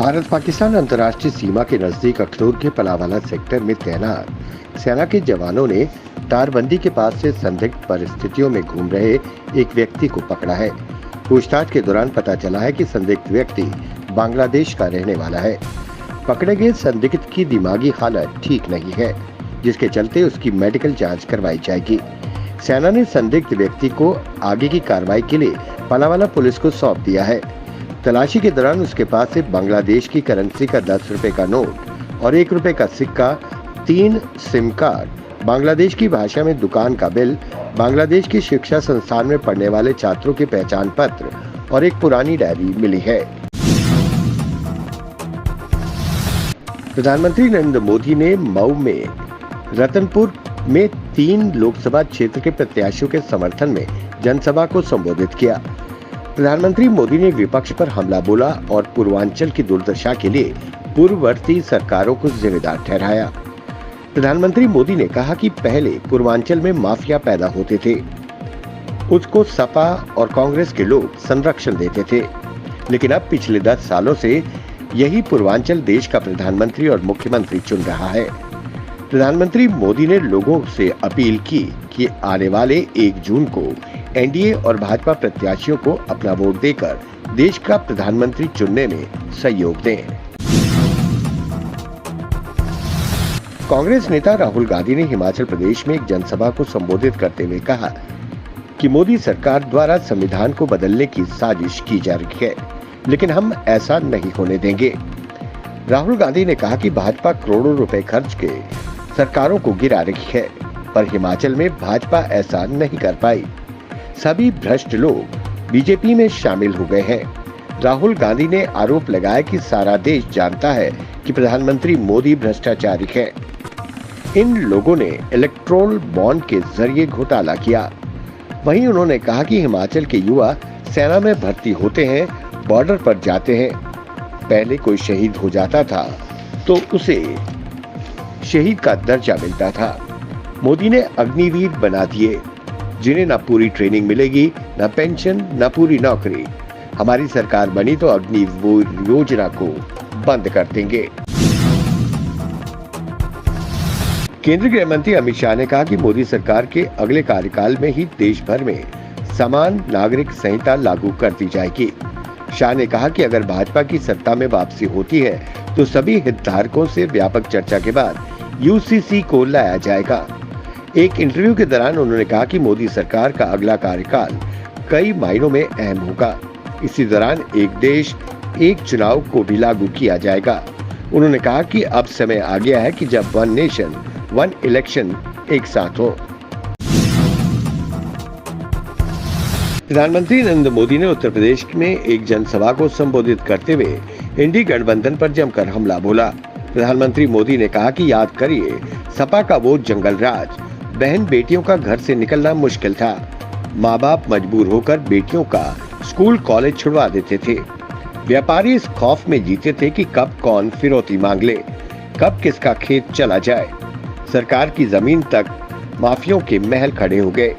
भारत पाकिस्तान अंतर्राष्ट्रीय सीमा के नजदीक अखनूर के पलावाला सेक्टर में तैनात सेना के जवानों ने तारबंदी के पास से संदिग्ध परिस्थितियों में घूम रहे एक व्यक्ति को पकड़ा है। पूछताछ के दौरान पता चला है कि संदिग्ध व्यक्ति बांग्लादेश का रहने वाला है। पकड़े गए संदिग्ध की दिमागी हालत ठीक नहीं है, जिसके चलते उसकी मेडिकल जांच करवाई जाएगी। सेना ने संदिग्ध व्यक्ति को आगे की कार्रवाई के लिए पलावाला पुलिस को सौंप दिया है। तलाशी के दौरान उसके पास से बांग्लादेश की करेंसी का 10 रुपए का नोट और 1 रुपए का सिक्का, 3 सिम कार्ड, बांग्लादेश की भाषा में दुकान का बिल, बांग्लादेश की शिक्षा संस्थान में पढ़ने वाले छात्रों के पहचान पत्र और एक पुरानी डायरी मिली है। प्रधानमंत्री नरेंद्र मोदी ने मऊ में रतनपुर में 3 लोकसभा क्षेत्र के प्रत्याशियों के समर्थन में जनसभा को संबोधित किया। प्रधानमंत्री मोदी ने विपक्ष पर हमला बोला और पूर्वांचल की दुर्दशा के लिए पूर्ववर्ती सरकारों को जिम्मेदार ठहराया। प्रधानमंत्री मोदी ने कहा कि पहले पूर्वांचल में माफिया पैदा होते थे, उसको सपा और कांग्रेस के लोग संरक्षण देते थे, लेकिन अब पिछले 10 सालों से यही पूर्वांचल देश का प्रधानमंत्री और मुख्यमंत्री चुन रहा है। प्रधानमंत्री मोदी ने लोगों से अपील की कि आने वाले 1 जून को एनडीए और भाजपा प्रत्याशियों को अपना वोट देकर देश का प्रधानमंत्री चुनने में सहयोग दें। कांग्रेस नेता राहुल गांधी ने हिमाचल प्रदेश में एक जनसभा को संबोधित करते हुए कहा कि मोदी सरकार द्वारा संविधान को बदलने की साजिश की जा रही है, लेकिन हम ऐसा नहीं होने देंगे। राहुल गांधी ने कहा कि भाजपा करोड़ों रुपए खर्च के सरकारों को गिरा रही है, पर हिमाचल में भाजपा ऐसा नहीं कर पाई। सभी भ्रष्ट लोग बीजेपी में शामिल हो गए हैं। राहुल गांधी ने आरोप लगाया कि सारा देश जानता है कि प्रधानमंत्री मोदी भ्रष्टाचारी है। इन लोगों ने इलेक्ट्रोल बॉन्ड के जरिए घोटाला किया। वहीं उन्होंने कहा कि हिमाचल के युवा सेना में भर्ती होते हैं, बॉर्डर पर जाते हैं। पहले कोई शहीद हो जाता था तो उसे शहीद का दर्जा मिलता था। मोदी ने अग्निवीर बना दिए, जिन्हें न पूरी ट्रेनिंग मिलेगी, न पेंशन, न पूरी नौकरी। हमारी सरकार बनी तो अग्निवीर योजना को बंद कर देंगे। केंद्रीय गृह मंत्री अमित शाह ने कहा कि मोदी सरकार के अगले कार्यकाल में ही देश भर में समान नागरिक संहिता लागू कर दी जाएगी। शाह ने कहा कि अगर भाजपा की सत्ता में वापसी होती है तो सभी हितधारकों से व्यापक चर्चा के बाद यूसीसी को लाया जाएगा। एक इंटरव्यू के दौरान उन्होंने कहा कि मोदी सरकार का अगला कार्यकाल कई मायनों में अहम होगा। इसी दौरान एक देश एक चुनाव को भी लागू किया जाएगा। उन्होंने कहा कि अब समय आ गया है कि जब 1 नेशन 1 इलेक्शन एक साथ हो। प्रधानमंत्री नरेंद्र मोदी ने उत्तर प्रदेश में एक जनसभा को संबोधित करते हुए इंडी गठबंधन पर जमकर हमला बोला। प्रधानमंत्री मोदी ने कहा कि याद करिए, सपा का वो जंगल राज, बहन बेटियों का घर से निकलना मुश्किल था। माँ बाप मजबूर होकर बेटियों का स्कूल कॉलेज छुड़वा देते थे। व्यापारी इस खौफ में जीते थे कि कब कौन फिरौती मांग ले, कब किसका खेत चला जाए। सरकार की जमीन तक माफियों के महल खड़े हो गए।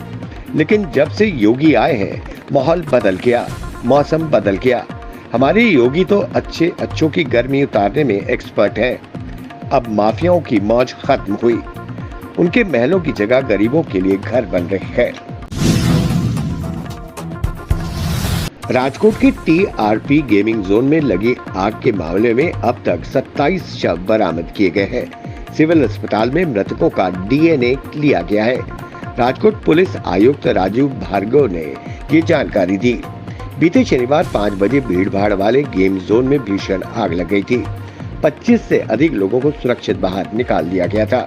लेकिन जब से योगी आए हैं, माहौल बदल गया, मौसम बदल गया। हमारे योगी तो अच्छों की गर्मी उतारने में एक्सपर्ट हैं। अब माफियाओं की मौज खत्म हुई, उनके महलों की जगह गरीबों के लिए घर बन रहे हैं। राजकोट के टीआरपी गेमिंग जोन में लगी आग के मामले में अब तक 27 शव बरामद किए गए हैं। सिविल अस्पताल में मृतकों का डीएनए लिया गया है। राजकोट पुलिस आयुक्त राजीव भार्गव ने ये जानकारी दी। बीते शनिवार 5 बजे भीड़भाड़ वाले गेम जोन में भीषण आग लग गई थी। 25 से अधिक लोगों को सुरक्षित बाहर निकाल दिया गया था।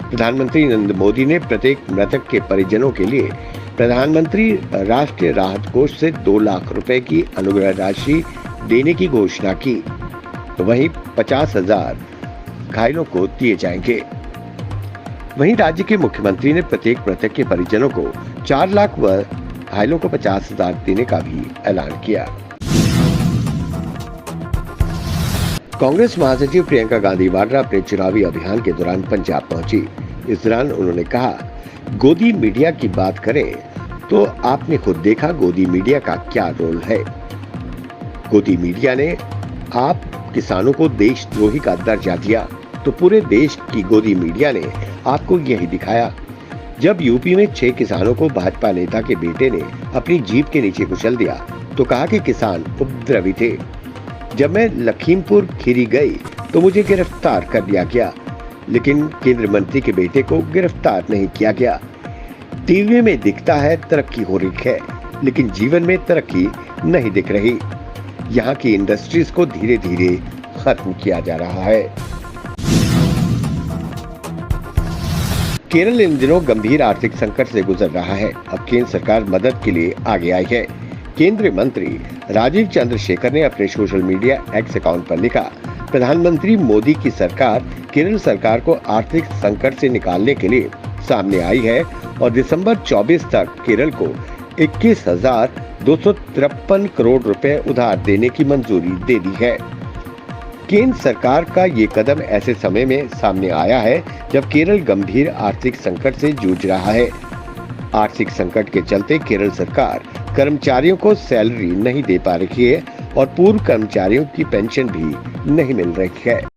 प्रधानमंत्री नरेंद्र मोदी ने प्रत्येक मृतक के परिजनों के लिए प्रधानमंत्री राष्ट्रीय राहत कोष से 2 लाख रुपए की अनुग्रह राशि देने की घोषणा की, तो वहीं 50,000 घायलों को दिए जाएंगे। वहीं राज्य के मुख्यमंत्री ने प्रत्येक मृतक के परिजनों को 4 लाख व घायलों को 50,000 देने का भी ऐलान किया। कांग्रेस महासचिव प्रियंका गांधी वाड्रा अपने चुनावी अभियान के दौरान पंजाब पहुंची। इस दौरान उन्होंने कहा, गोदी मीडिया की बात करें तो आपने खुद देखा गोदी मीडिया का क्या रोल है। गोदी मीडिया ने आप किसानों को देशद्रोही का दर्जा दिया तो पूरे देश की गोदी मीडिया ने आपको यही दिखाया। जब यूपी में 6 किसानों को भाजपा नेता के बेटे ने अपनी जीप के नीचे कुचल दिया तो कहा कि किसान उपद्रवी थे। जब मैं लखीमपुर खीरी गई तो मुझे गिरफ्तार कर लिया गया, लेकिन केंद्रीय मंत्री के बेटे को गिरफ्तार नहीं किया गया। टीवी में दिखता है तरक्की हो रही है, लेकिन जीवन में तरक्की नहीं दिख रही। यहाँ की इंडस्ट्रीज को धीरे धीरे खत्म किया जा रहा है। केरल इन दिनों गंभीर आर्थिक संकट से गुजर रहा है। अब केंद्र सरकार मदद के लिए आगे आई है। केंद्रीय मंत्री राजीव चंद्रशेखर ने अपने सोशल मीडिया एक्स अकाउंट पर लिखा, प्रधानमंत्री मोदी की सरकार केरल सरकार को आर्थिक संकट से निकालने के लिए सामने आई है और दिसंबर 24 तक केरल को 21,253 करोड़ रुपए उधार देने की मंजूरी दे दी है। केंद्र सरकार का ये कदम ऐसे समय में सामने आया है जब केरल गंभीर आर्थिक संकट से जूझ रहा है। आर्थिक संकट के चलते केरल सरकार कर्मचारियों को सैलरी नहीं दे पा रही है और पूर्व कर्मचारियों की पेंशन भी नहीं मिल रही है।